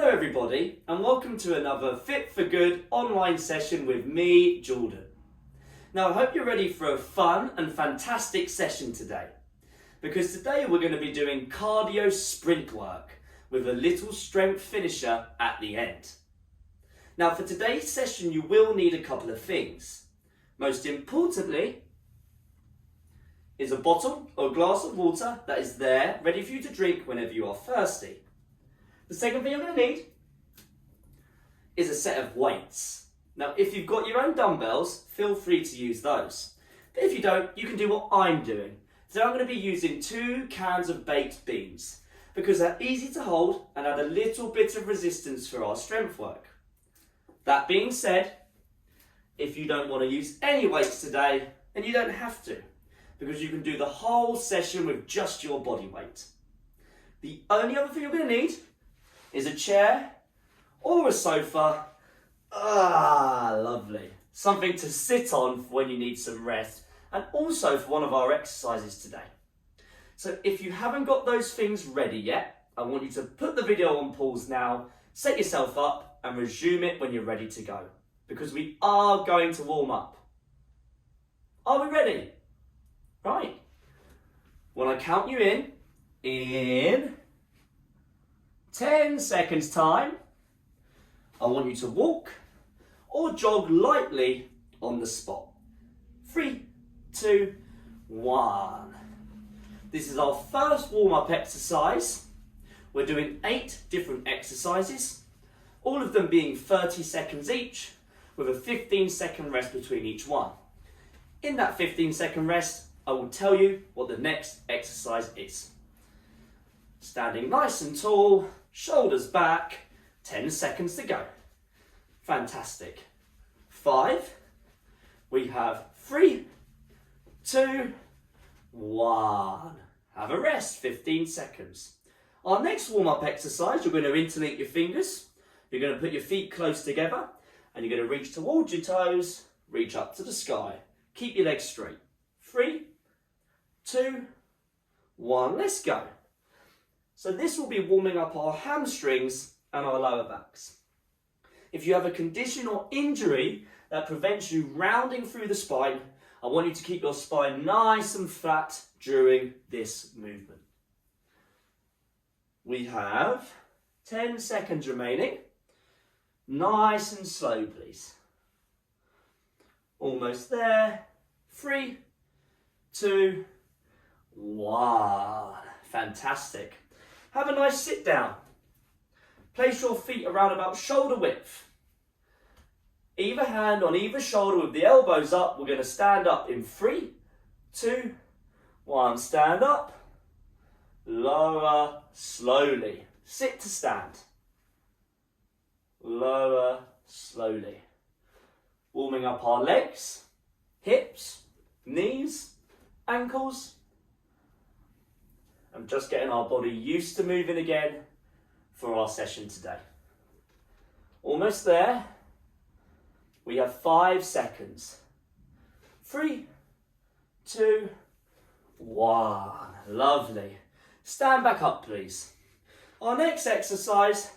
Hello everybody and welcome to another Fit for Good online session with me, Jordan. Now I hope you're ready for a fun and fantastic session today, because today we're going to be doing cardio sprint work with a little strength finisher at the end. Now for today's session you will need a couple of things. Most importantly is a bottle or a glass of water that is there ready for you to drink whenever you are thirsty. The second thing you're going to need is a set of weights. Now, if you've got your own dumbbells, feel free to use those. But if you don't, you can do what I'm doing. So I'm going to be using 2 cans of baked beans because they're easy to hold and add a little bit of resistance for our strength work. That being said, if you don't want to use any weights today, then you don't have to, because you can do the whole session with just your body weight. The only other thing you're going to need is a chair or a sofa. Lovely. Something to sit on for when you need some rest, and also for one of our exercises today. So if you haven't got those things ready yet, I want you to put the video on pause now, set yourself up and resume it when you're ready to go, because we are going to warm up. Are we ready? Right. When I count you in 10 seconds time, I want you to walk or jog lightly on the spot. 3, 2, 1. This is our first warm-up exercise. We're doing 8 different exercises, all of them being 30 seconds each, with a 15-second rest between each one. In that 15-second rest, I will tell you what the next exercise is. Standing nice and tall, shoulders back, 10 seconds to go. Fantastic. 5, we have 3, 2, 1. Have a rest, 15 seconds. Our next warm-up exercise, you're going to interlink your fingers, you're going to put your feet close together, and you're going to reach towards your toes, reach up to the sky. Keep your legs straight. 3, 2, 1, let's go. So this will be warming up our hamstrings and our lower backs. If you have a condition or injury that prevents you rounding through the spine, I want you to keep your spine nice and flat during this movement. We have 10 seconds remaining. Nice and slow, please. Almost there. 3, 2, 1. Fantastic. Have a nice sit down. Place your feet around about shoulder width. Either hand on either shoulder with the elbows up. We're going to stand up in 3, 2, 1. Stand up. Lower slowly. Sit to stand. Lower slowly. Warming up our legs, hips, knees, ankles. I'm just getting our body used to moving again for our session today. Almost there. We have 5 seconds. 3, 2, 1. Lovely. Stand back up, please. Our next exercise,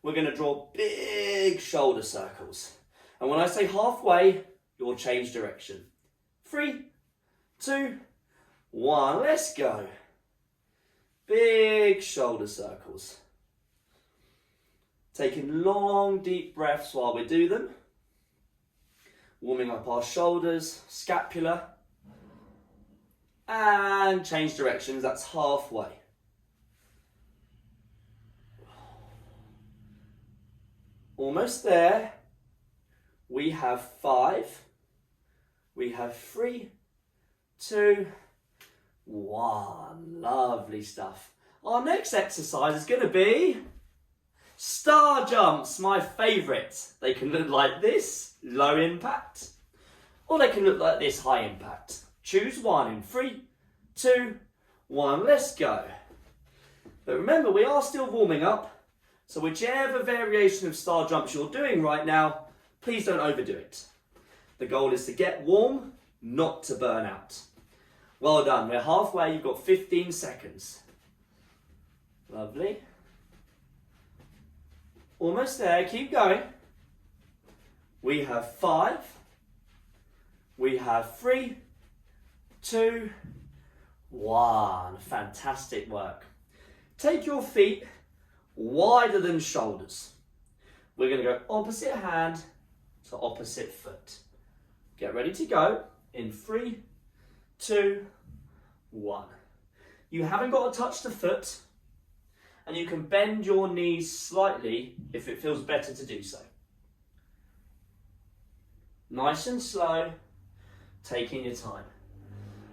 we're going to draw big shoulder circles. And when I say halfway, you'll change direction. 3, 2, 1. Let's go. Big shoulder circles. Taking long, deep breaths while we do them. Warming up our shoulders, scapula. And change directions, that's halfway. Almost there. We have 5. We have 3, 2, 1. Lovely stuff. Our next exercise is going to be star jumps, my favourite. They can look like this, low impact, or they can look like this, high impact. Choose one in 3, 2, 1. Let's go. But remember, we are still warming up, so whichever variation of star jumps you're doing right now, please don't overdo it. The goal is to get warm, not to burn out. Well done, we're halfway, you've got 15 seconds. Lovely. Almost there, keep going. We have 5. We have 3, 2, 1. Fantastic work. Take your feet wider than shoulders. We're going to go opposite hand to opposite foot. Get ready to go in 3, 2, 1. You haven't got to touch the foot, and you can bend your knees slightly if it feels better to do so. Nice and slow, taking your time.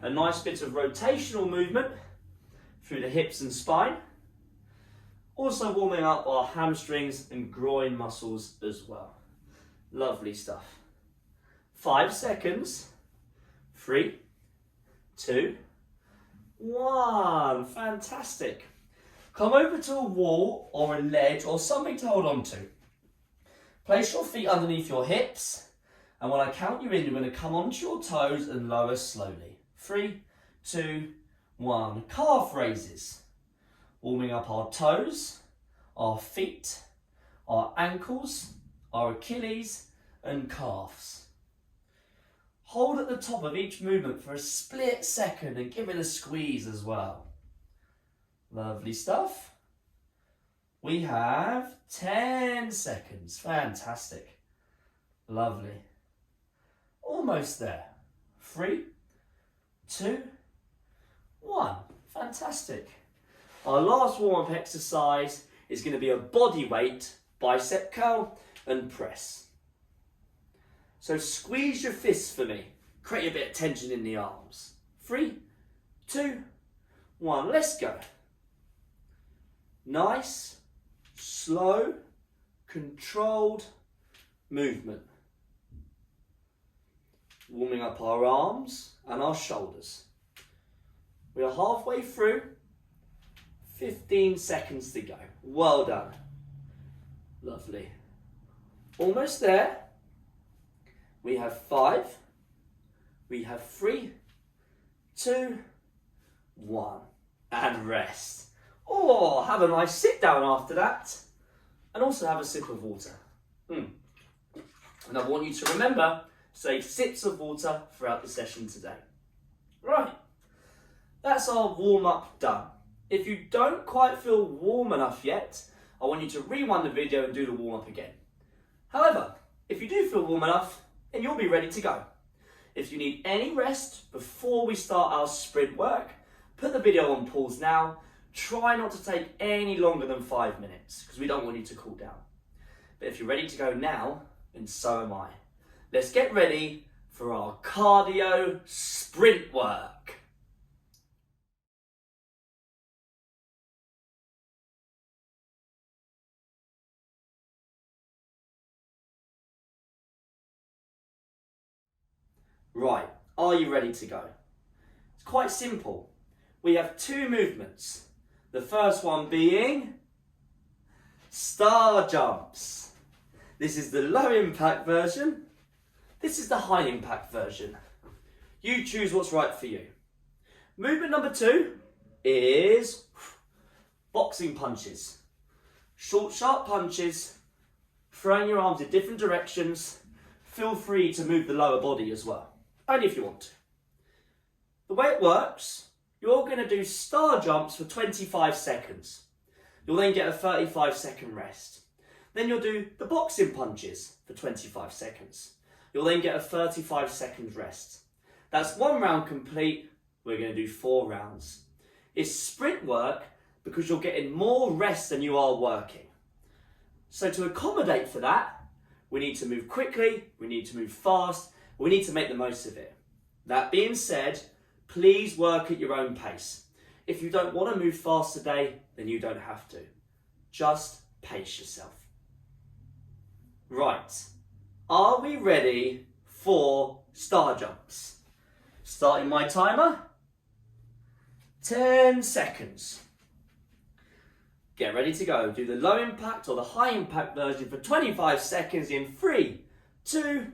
A nice bit of rotational movement through the hips and spine. Also warming up our hamstrings and groin muscles as well. Lovely stuff. 5 seconds. 3, 2, 1. Fantastic. Come over to a wall or a ledge or something to hold on to. Place your feet underneath your hips. And when I count you in, you're going to come onto your toes and lower slowly. 3, 2, 1. Calf raises. Warming up our toes, our feet, our ankles, our Achilles and calves. Hold at the top of each movement for a split second and give it a squeeze as well. Lovely stuff. We have 10 seconds. Fantastic. Lovely. Almost there. 3, 2, 1. Fantastic. Our last warm-up exercise is going to be a body weight bicep curl and press. So squeeze your fists for me. Create a bit of tension in the arms. 3, 2, 1. Let's go. Nice, slow, controlled movement. Warming up our arms and our shoulders. We are halfway through. 15 seconds to go. Well done. Lovely. Almost there. We have 5. We have 3, 2, 1. And rest. Or have a nice sit down after that. And also have a sip of water. And I want you to remember, say sips of water throughout the session today. Right. That's our warm-up done. If you don't quite feel warm enough yet, I want you to rewind the video and do the warm-up again. However, if you do feel warm enough, then you'll be ready to go. If you need any rest before we start our sprint work, put the video on pause now. Try not to take any longer than 5 minutes because we don't want you to cool down. But if you're ready to go now, then so am I. Let's get ready for our cardio sprint work. Right, are you ready to go? It's quite simple. We have 2 movements. The first one being star jumps. This is the low impact version. This is the high impact version. You choose what's right for you. Movement number 2 is boxing punches. Short, sharp punches, throwing your arms in different directions. Feel free to move the lower body as well. Only if you want to. The way it works, you're going to do star jumps for 25 seconds. You'll then get a 35-second rest. Then you'll do the boxing punches for 25 seconds. You'll then get a 35-second rest. That's 1 round complete. We're going to do 4 rounds. It's sprint work because you're getting more rest than you are working. So to accommodate for that, we need to move quickly, we need to move fast, we need to make the most of it. That being said, please work at your own pace. If you don't want to move fast today, then you don't have to. Just pace yourself. Right, are we ready for star jumps? Starting my timer. 10 seconds. Get ready to go. Do the low impact or the high impact version for 25 seconds in 3, 2,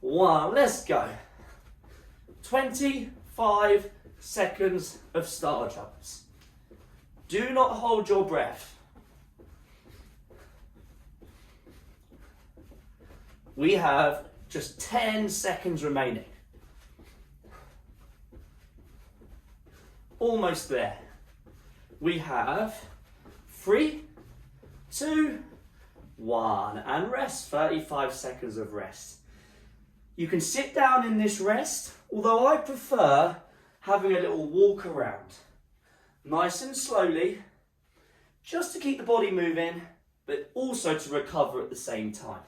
1. Let's go. 25 seconds of star jumps. Do not hold your breath. We have just 10 seconds remaining. Almost there. We have 3, 2, 1, and rest. 35 seconds of rest. You can sit down in this rest, although I prefer having a little walk around. Nice and slowly, just to keep the body moving, but also to recover at the same time.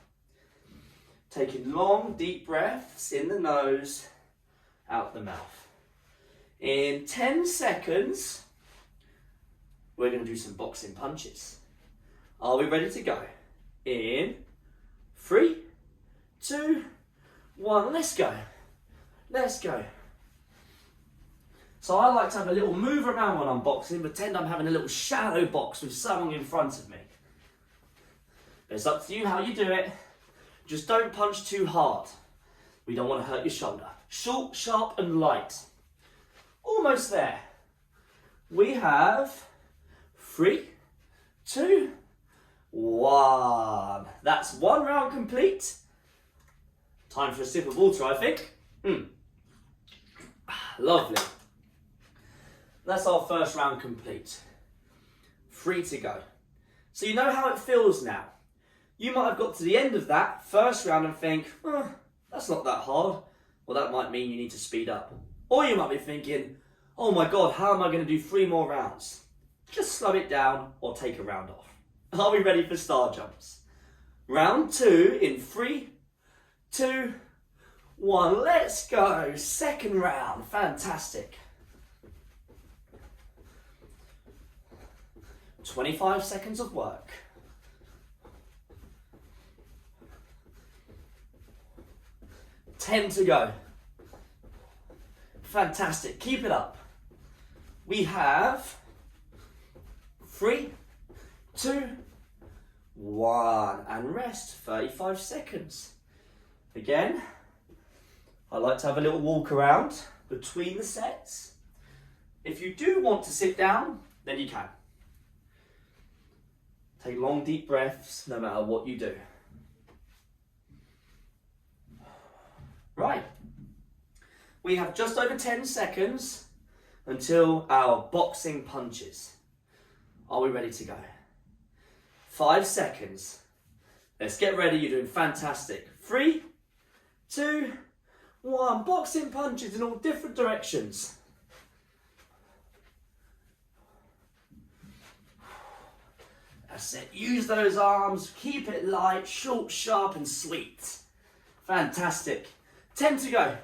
Taking long, deep breaths in the nose, out the mouth. In 10 seconds, we're going to do some boxing punches. Are we ready to go? In 3, 2, 1, let's go. Let's go. So I like to have a little move around when I'm boxing, pretend I'm having a little shadow box with someone in front of me. It's up to you how you do it. Just don't punch too hard. We don't want to hurt your shoulder. Short, sharp and light. Almost there. We have 3, 2, 1. That's one round complete. Time for a sip of water, I think. Lovely. That's our first round complete. 3 to go. So you know how it feels now. You might have got to the end of that first round and think, that's not that hard. Well, that might mean you need to speed up. Or you might be thinking, oh my God, how am I going to do 3 more rounds? Just slow it down or take a round off. Are we ready for star jumps? Round 2 in 3, 2, 1. Let's go. Second round. Fantastic. 25 seconds of work. Ten to go. Fantastic. Keep it up. We have 3, 2, 1. And rest. 35 seconds. Again, I like to have a little walk around between the sets. If you do want to sit down, then you can. Take long, deep breaths no matter what you do. Right. We have just over 10 seconds until our boxing punches. Are we ready to go? 5 seconds. Let's get ready. You're doing fantastic. 3, 2, 1. Boxing punches in all different directions. That's it. Use those arms. Keep it light, short, sharp and sweet. Fantastic. 10 to go.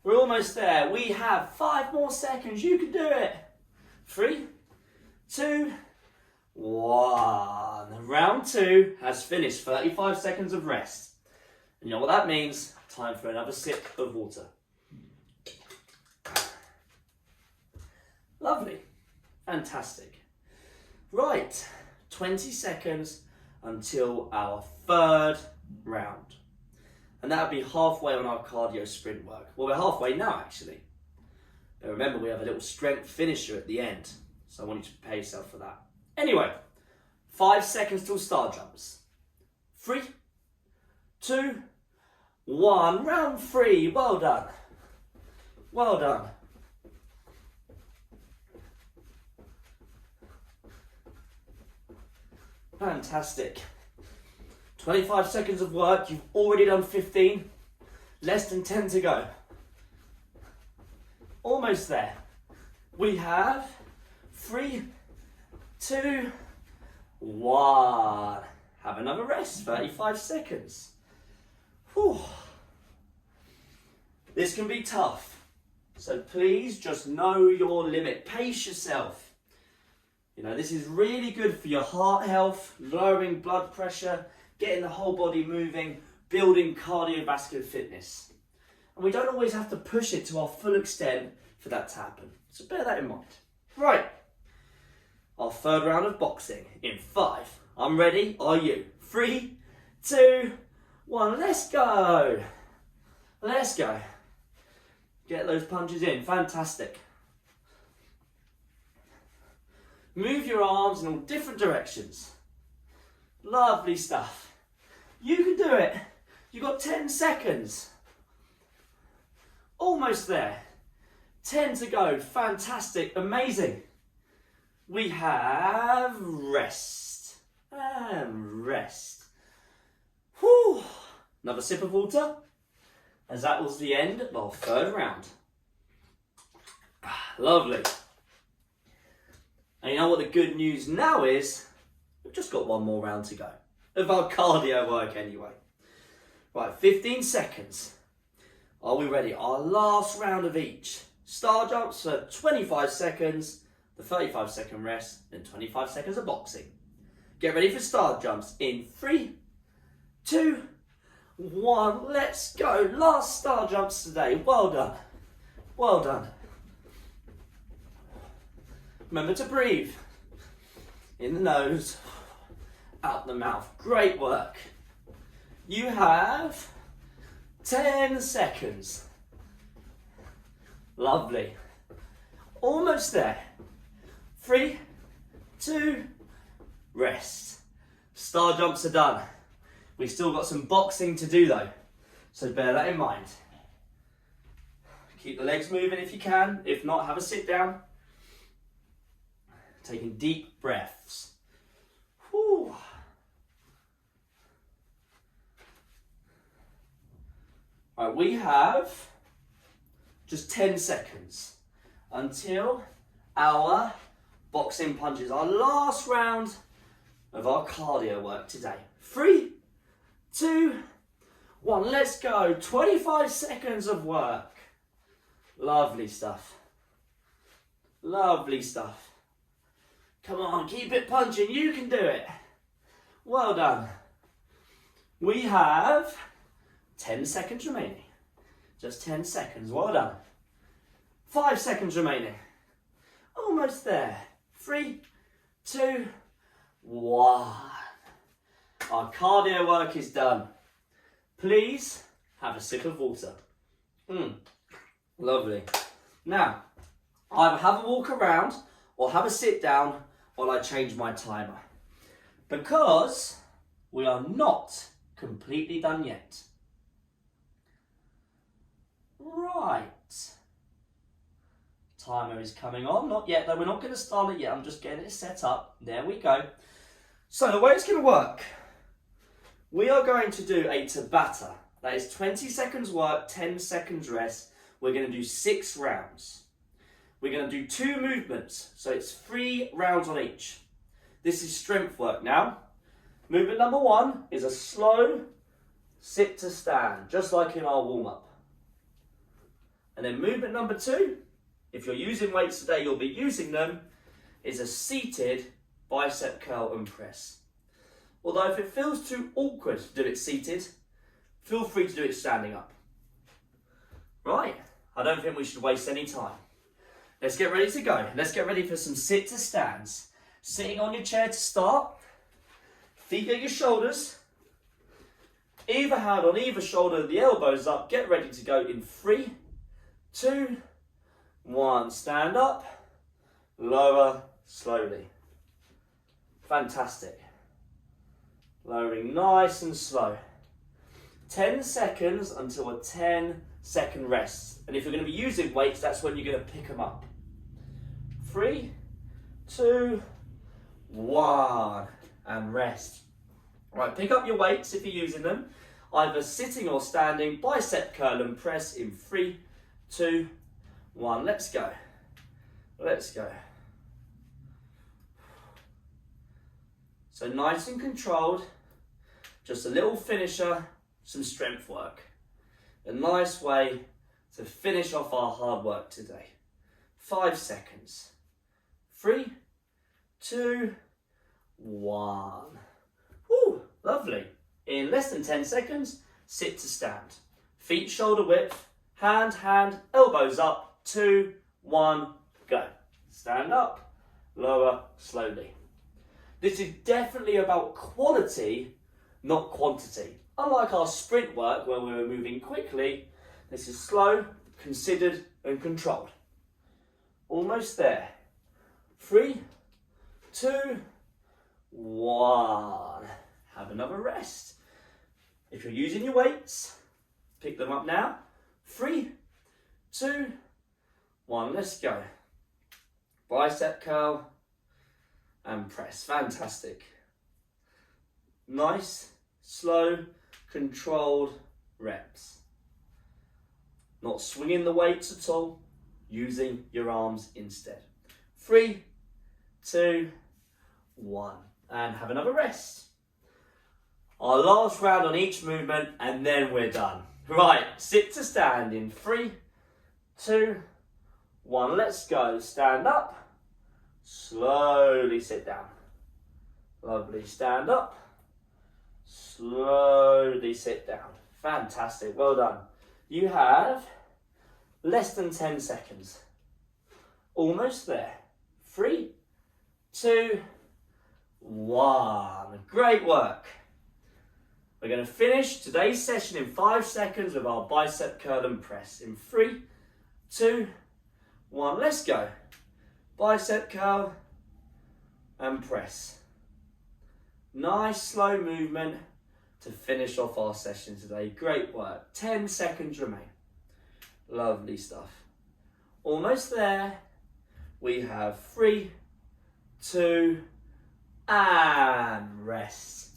We're almost there. We have 5 more seconds. You can do it. 3, 2, 1. Round 2 has finished. 35 seconds of rest. And you know what that means? Time for another sip of water. Lovely. Fantastic. Right. 20 seconds until our third round. And that'll be halfway on our cardio sprint work. Well, we're halfway now, actually. But remember, we have a little strength finisher at the end. So I want you to prepare yourself for that. Anyway, 5 seconds till star jumps. 3, 2, 1. Round 3. Well done. Well done. Fantastic. 25 seconds of work. You've already done 15. Less than 10 to go. Almost there. We have 3, 2, 1. Have another rest. 35 seconds. Whew. This can be tough. So please just know your limit. Pace yourself. You know, this is really good for your heart health, lowering blood pressure, getting the whole body moving, building cardiovascular fitness. And we don't always have to push it to our full extent for that to happen. So bear that in mind. Right. Our third round of boxing in 5. I'm ready. Are you? 3, 2, 1. Let's go. Let's go. Get those punches in. Fantastic. Move your arms in all different directions. Lovely stuff. You can do it. You've got 10 seconds. Almost there. 10 to go. Fantastic. Amazing. We have rest. And rest. Whew. Another sip of water. As that was the end of our third round. Lovely. And you know what the good news now is? We've just got one more round to go. Of our cardio work anyway. Right, 15 seconds. Are we ready? Our last round of each. Star jumps for 25 seconds, the 35-second rest, then 25 seconds of boxing. Get ready for star jumps in 3, 2, 1. Let's go. Last star jumps today. Well done. Well done. Remember to breathe. In the nose, out the mouth. Great work. You have 10 seconds. Lovely. Almost there. 3, 2, rest. Star jumps are done. We've still got some boxing to do though, so bear that in mind. Keep the legs moving if you can. If not, have a sit down. Taking deep breaths. Whew. Right, we have just 10 seconds until our boxing punches, our last round of our cardio work today. 3, 2, 1, let's go. 25 seconds of work. Lovely stuff. Lovely stuff. Come on, keep it punching. You can do it. Well done. We have 10 seconds remaining. Just 10 seconds. Well done. 5 seconds remaining. Almost there. 3, 2, 1. Our cardio work is done. Please have a sip of water. Lovely. Now, either have a walk around or have a sit down while I change my timer. Because we are not completely done yet. Right. Timer is coming on. Not yet though. We're not going to start it yet. I'm just getting it set up. There we go. So the way it's going to work. We are going to do a Tabata. That is 20 seconds work, 10 seconds rest. We're going to do 6 rounds. We're going to do 2 movements. So it's 3 rounds on each. This is strength work now. Movement number 1 is a slow sit to stand, just like in our warm-up. And then movement number 2, if you're using weights today, you'll be using them, is a seated bicep curl and press. Although if it feels too awkward to do it seated, feel free to do it standing up. Right, I don't think we should waste any time. Let's get ready to go. Let's get ready for some sit to stands. Sitting on your chair to start. Feet at your shoulders. Either hand on either shoulder, the elbows up. Get ready to go in 3, 2, 1. Stand up. Lower slowly. Fantastic. Lowering nice and slow. 10 seconds until a 10-second rest. And if you're going to be using weights, that's when you're going to pick them up. 3, 2, 1. And rest. Right, pick up your weights if you're using them. Either sitting or standing. Bicep curl and press in 3, 2, 1. Let's go. Let's go. So nice and controlled. Just a little finisher. Some strength work. A nice way to finish off our hard work today. 5 seconds. 3, 2, 1. Woo, lovely. In less than 10 seconds, sit to stand. Feet shoulder width, hand, elbows up. 2, 1, go. Stand up, lower slowly. This is definitely about quality, not quantity. Unlike our sprint work where we were moving quickly, this is slow, considered and controlled. Almost there. 3, 2, 1. Have another rest. If you're using your weights, pick them up now. 3, 2, 1, let's go. Bicep curl and press. Fantastic. Nice, slow, controlled reps. Not swinging the weights at all, using your arms instead. 3, 2, 1, and have another rest. Our last round on each movement, and then we're done. Right, sit to stand in 3, 2, 1, let's go. Stand up, slowly sit down. Lovely, stand up, slowly sit down. Fantastic, well done. You have less than 10 seconds. Almost there. 3, 2, 1. Great work. We're going to finish today's session in 5 seconds with our bicep curl and press. In 3, 2, 1. Let's go. Bicep curl and press. Nice slow movement to finish off our session today. Great work. 10 seconds remain. Lovely stuff. Almost there. We have 3, 2, and rest.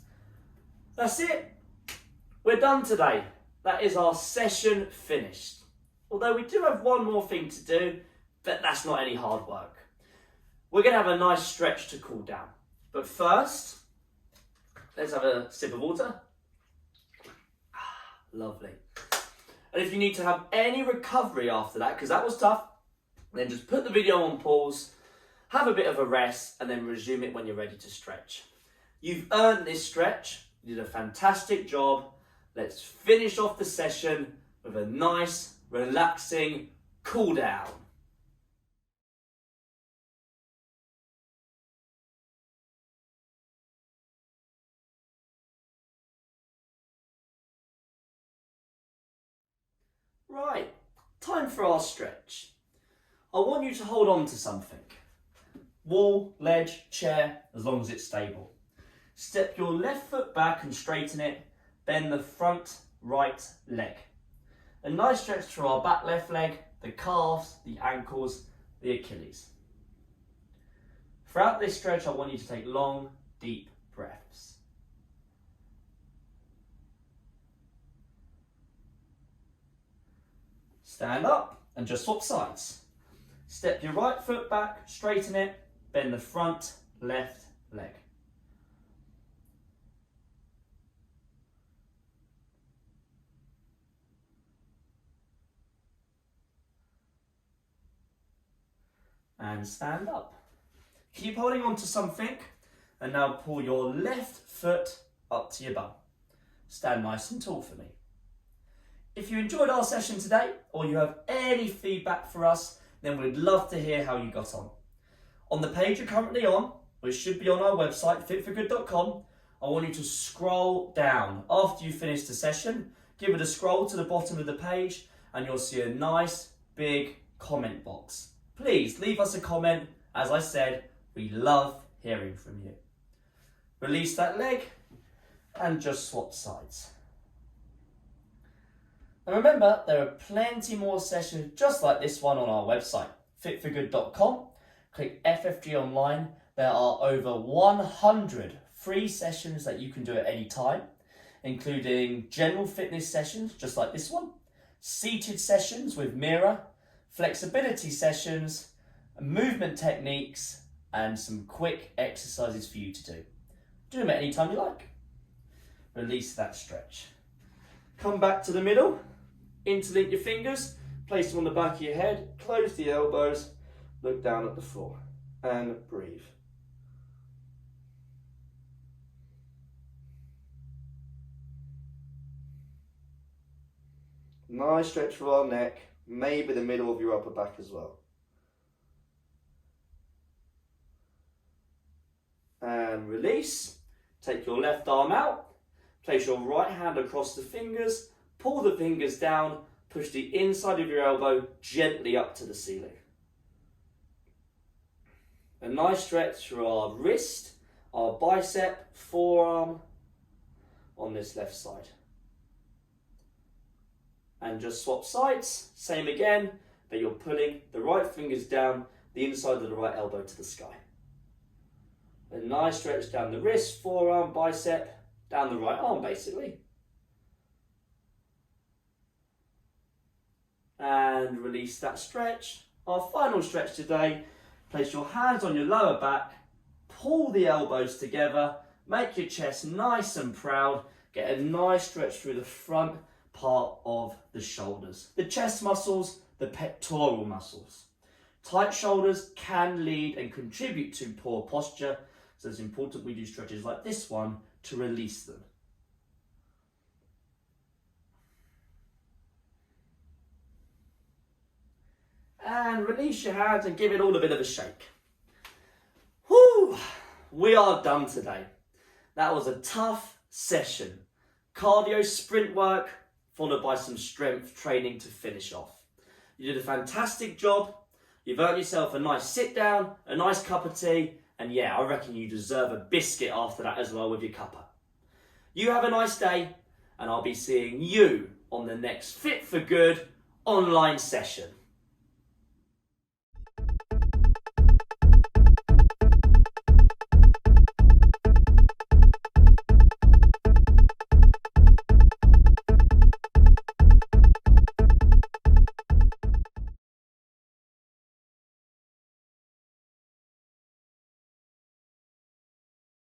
That's it. We're done today. That is our session finished. Although we do have one more thing to do, but that's not any hard work. We're going to have a nice stretch to cool down. But first, let's have a sip of water. Lovely. And if you need to have any recovery after that, because that was tough, then just put the video on pause, have a bit of a rest, and then resume it when you're ready to stretch. You've earned this stretch. You did a fantastic job. Let's finish off the session with a nice, relaxing cool down. Right, time for our stretch. I want you to hold on to something. Wall, ledge, chair, as long as it's stable. Step your left foot back and straighten it. Bend the front right leg. A nice stretch through our back left leg, the calves, the ankles, the Achilles. Throughout this stretch, I want you to take long, deep breaths. Stand up and just swap sides. Step your right foot back, straighten it, bend the front left leg. And stand up. Keep holding on to something, and now pull your left foot up to your bum. Stand nice and tall for me. If you enjoyed our session today, or you have any feedback for us, then we'd love to hear how you got on. On the page you're currently on, which should be on our website, fitforgood.com, I want you to scroll down. After you finish the session, give it a scroll to the bottom of the page, and you'll see a nice big comment box. Please leave us a comment. As I said, we love hearing from you. Release that leg and just swap sides. And remember, there are plenty more sessions just like this one on our website, fitforgood.com. Click FFG online. There are over 100 free sessions that you can do at any time, including general fitness sessions just like this one, seated sessions with mirror, flexibility sessions, movement techniques, and some quick exercises for you to do. Do them at any time you like. Release that stretch. Come back to the middle, interlink your fingers, place them on the back of your head, close the elbows, look down at the floor, and breathe. Nice stretch for our neck, maybe the middle of your upper back as well. And release. Take your left arm out, place your right hand across the fingers, pull the fingers down, push the inside of your elbow gently up to the ceiling. A nice stretch through our wrist, our bicep, forearm on this left side. and just swap sides. Same again, but you're pulling the right fingers down the inside of the right elbow to the sky. A nice stretch down the wrist, forearm, bicep, down the right arm basically. And release that stretch. Our final stretch today, place your hands on your lower back, pull the elbows together, make your chest nice and proud, get a nice stretch through the front part of the shoulders. The chest muscles, the pectoral muscles. Tight shoulders can lead and contribute to poor posture, so it's important we do stretches like this one to release them. And release your hands and give it all a bit of a shake. Whew, we are done today. That was a tough session. Cardio sprint work, followed by some strength training to finish off. You did a fantastic job. You've earned yourself a nice sit down, a nice cup of tea, and yeah, I reckon you deserve a biscuit after that as well with your cuppa. You have a nice day, and I'll be seeing you on the next Fit for Good online session.